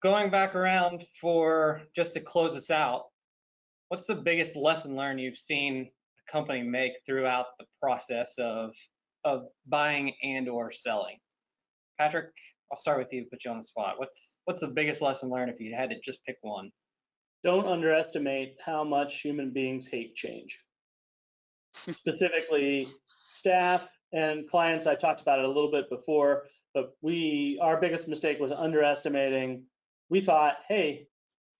going back around for just to close us out, what's the biggest lesson learned you've seen a company make throughout the process of buying and or selling? Patrick, I'll start with you, put you on the spot. What's the biggest lesson learned if you had to just pick one? Don't underestimate how much human beings hate change. Specifically, staff and clients. I talked about it a little bit before, but our biggest mistake was underestimating. We thought, hey,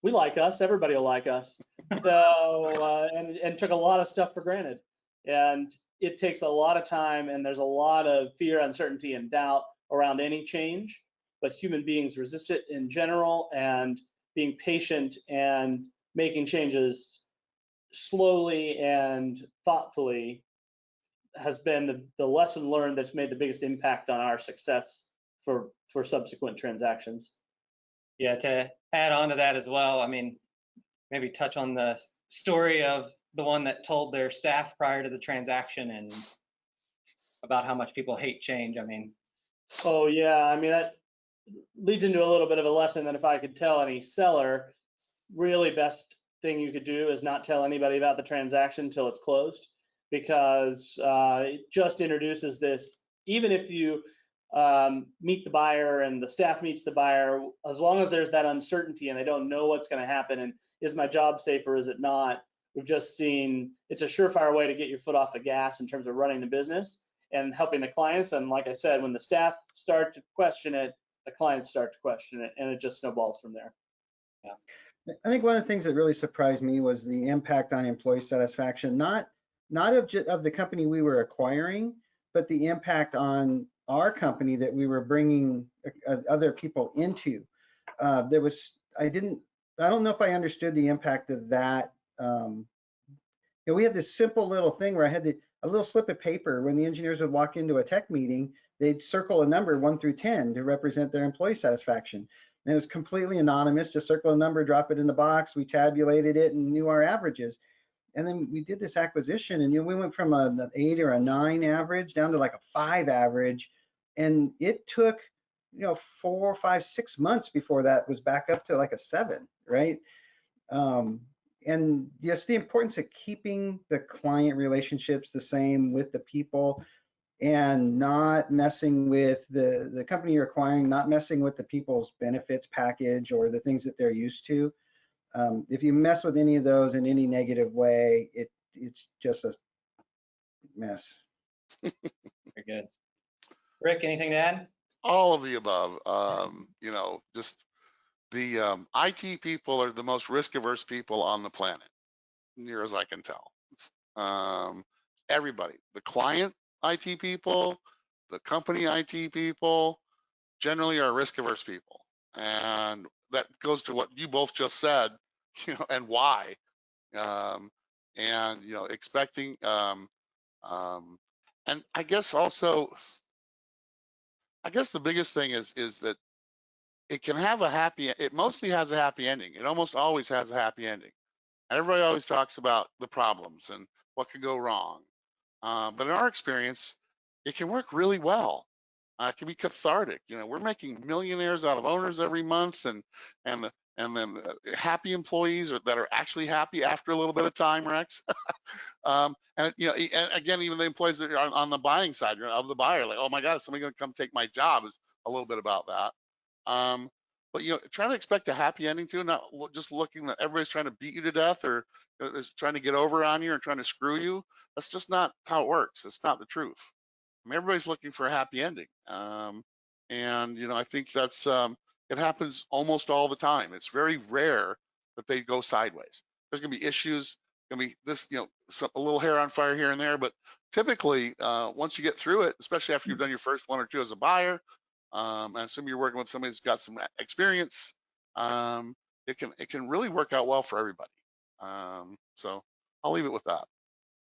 we like us, everybody will like us. So and took a lot of stuff for granted. And it takes a lot of time, and there's a lot of fear, uncertainty, and doubt around any change. But human beings resist it in general, and being patient and making changes slowly and thoughtfully has been the lesson learned that's made the biggest impact on our success for subsequent transactions. Yeah, to add on to that as well, I mean, maybe touch on the story of the one that told their staff prior to the transaction and about how much people hate change. I mean, oh yeah, I mean that leads into a little bit of a lesson that if I could tell any seller, really best thing you could do is not tell anybody about the transaction until it's closed, because it just introduces this. Even if you meet the buyer and the staff meets the buyer, as long as there's that uncertainty and they don't know what's going to happen and is my job safe or is it not, we've just seen it's a surefire way to get your foot off the gas in terms of running the business and helping the clients. And like I said, when the staff start to question it, the clients start to question it, and it just snowballs from there. Yeah. I think one of the things that really surprised me was the impact on employee satisfaction, not of the company we were acquiring, but the impact on our company that we were bringing other people into. I don't know if I understood the impact of that. We had this simple little thing where I had a little slip of paper. When the engineers would walk into a tech meeting, they'd circle a number 1 through 10 to represent their employee satisfaction. And it was completely anonymous, just circle a number, drop it in the box. We tabulated it and knew our averages. And then we did this acquisition, and we went from an 8 or a 9 average down to like a 5 average. And it took 4, 5, 6 months before that was back up to like a 7, right? And just the importance of keeping the client relationships the same with the people, and not messing with the company you're acquiring, not messing with the people's benefits package or the things that they're used to. If you mess with any of those in any negative way, it's just a mess. very good. Rick, anything to add? All of the above. Just the IT people are the most risk-averse people on the planet, near as I can tell. Everybody, the client IT people, the company IT people, generally are risk-averse people, and that goes to what you both just said, and why, and expecting, and I guess also, the biggest thing is that it can have it mostly has a happy ending. It almost always has a happy ending. Everybody always talks about the problems and what could go wrong. But in our experience, it can work really well. It can be cathartic. We're making millionaires out of owners every month, and then happy employees that are actually happy after a little bit of time, Rex. And and again, even the employees that are on the buying side of the buyer, like, oh my God, is somebody going to come take my job? Is a little bit about that. But trying to expect a happy ending too, not just looking that everybody's trying to beat you to death or is trying to get over on you or trying to screw you. That's just not how it works. It's not the truth. I mean, everybody's looking for a happy ending, and I think that's it happens almost all the time. It's very rare that they go sideways. There's going to be issues. Going to be this, a little hair on fire here and there, but typically, once you get through it, especially after you've done your first 1 or 2 as a buyer. And assume you're working with somebody who's got some experience. It can really work out well for everybody. So I'll leave it with that.